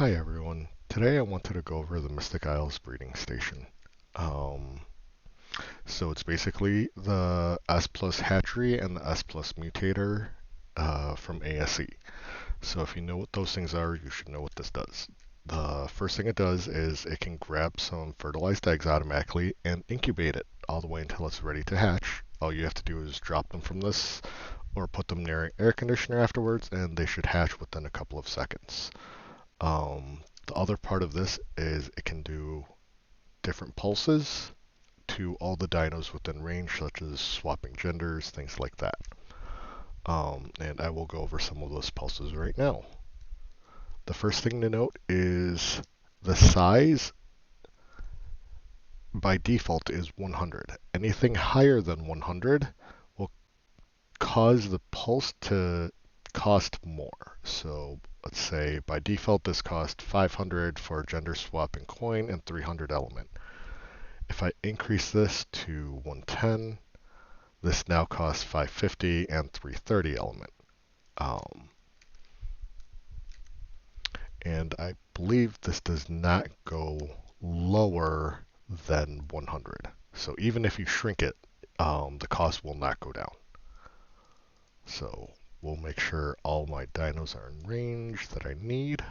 Hi everyone. Today I wanted to go over the Mystic Isles breeding station. Um, so it's basically the S plus hatchery and the S plus mutator from ASE. So if you know what those things are, you should know what this does. The first thing it does is it can grab some fertilized eggs automatically and incubate it all the way until it's ready to hatch. All you have to do is drop them from this or put them near an air conditioner afterwards and they should hatch within a couple of seconds. The other part of this is it can do different pulses to all the dinos within range, such as swapping genders, things like that. And I will go over some of those pulses right now. The first thing to note is the size by default is 100. Anything higher than 100 will cause the pulse to cost more. So let's say by default this costs 500 for gender swap and coin and 300 element. If I increase this to 110, this now costs 550 and 330 element. And I believe this does not go lower than 100. So even if you shrink it, the cost will not go down. So we'll make sure all my dinos are in range that I need.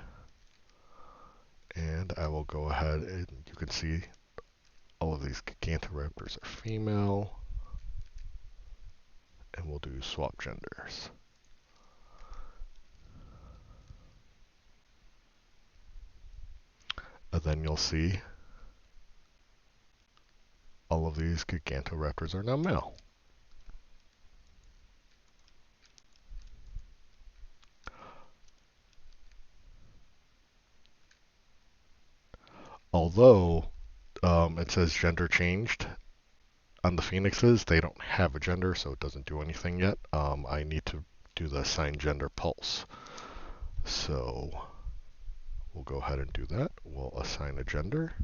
And I will go ahead and you can see all of these Gigantoraptors are female. And we'll do swap genders. And then you'll see all of these Gigantoraptors are now male. Although it says gender changed on the phoenixes, they don't have a gender, so it doesn't do anything yet. I need to do the assign gender pulse. So we'll go ahead and do that. We'll assign a gender.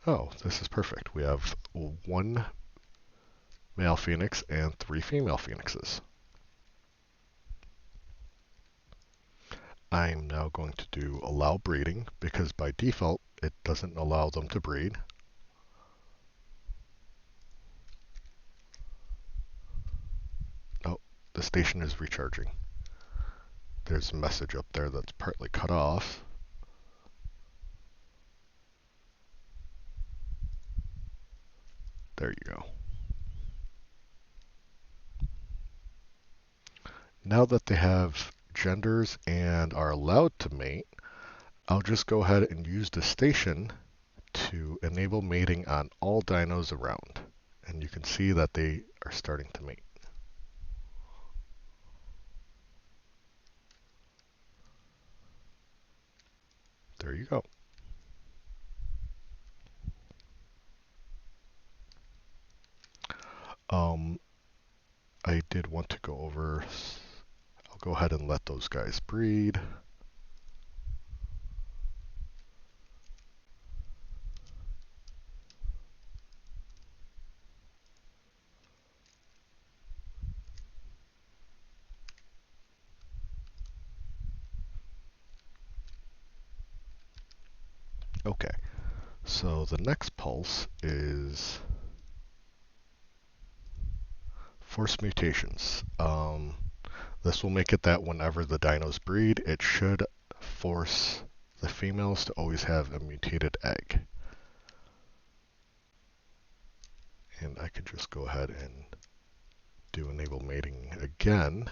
Oh, this is perfect. We have one male phoenix and 3 female phoenixes. I'm now going to do allow breeding because by default it doesn't allow them to breed. Oh, the station is recharging. There's a message up there that's partly cut off. There you go. Now that they have genders and are allowed to mate, I'll just go ahead and use the station to enable mating on all dinos around. And you can see that they are starting to mate. There you go. I did want to go over, I'll go ahead and let those guys breed. Okay, so the next pulse is force mutations. This will make it that whenever the dinos breed, it should force the females to always have a mutated egg. And I can just go ahead and do enable mating again.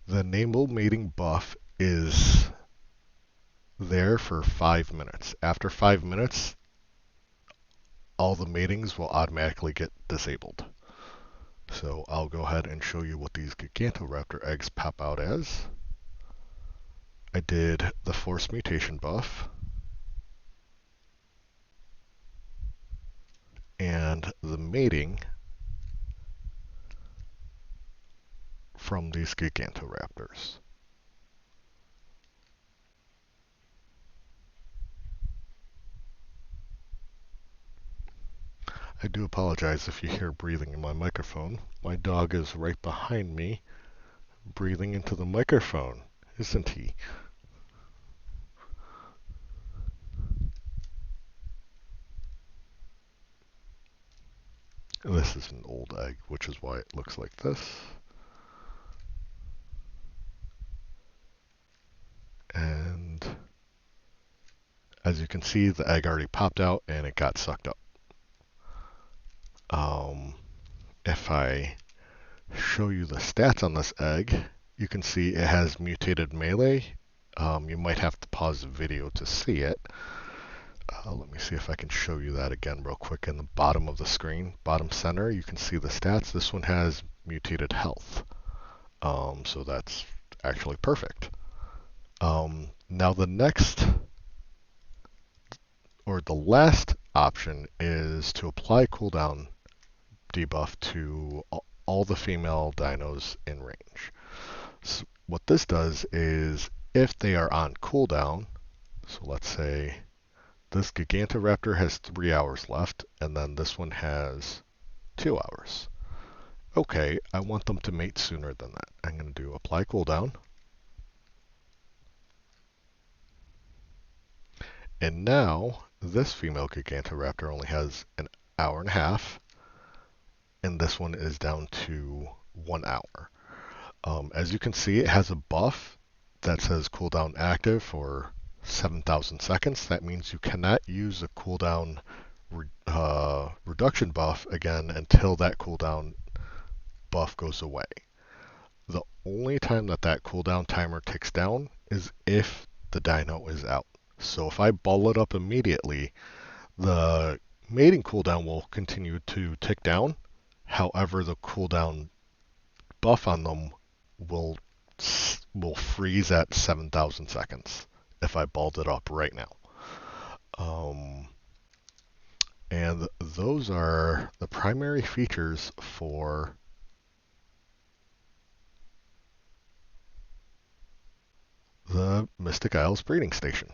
The enable mating buff is there for 5 minutes. After 5 minutes, all the matings will automatically get disabled. So I'll go ahead and show you what these Gigantoraptor eggs pop out as. I did the force mutation buff and the mating from these Gigantoraptors. I do apologize if you hear breathing in my microphone. My dog is right behind me, breathing into the microphone, isn't he? This is an old egg, which is why it looks like this. And as you can see, the egg already popped out and it got sucked up. If I show you the stats on this egg, you can see it has mutated melee. You might have to pause the video to see it. Let me see if I can show you that again real quick. In the bottom of the screen, bottom center, you can see the stats. This one has mutated health. So that's actually perfect. Now the next, or the last option is to apply cooldown debuff to all the female dinos in range. So what this does is if they are on cooldown, so let's say this Gigantoraptor has 3 hours left, and then this one has 2 hours. Okay, I want them to mate sooner than that. I'm going to do apply cooldown. And now, this female Gigantoraptor only has an hour and a half, and this one is down to 1 hour. As you can see, it has a buff that says cooldown active for 7,000 seconds. That means you cannot use a cooldown reduction buff again until that cooldown buff goes away. The only time that cooldown timer ticks down is if the dino is out. So if I ball it up immediately, the mating cooldown will continue to tick down. However, the cooldown buff on them will freeze at 7,000 seconds if I balled it up right now. And those are the primary features for the Mystic Isles breeding station.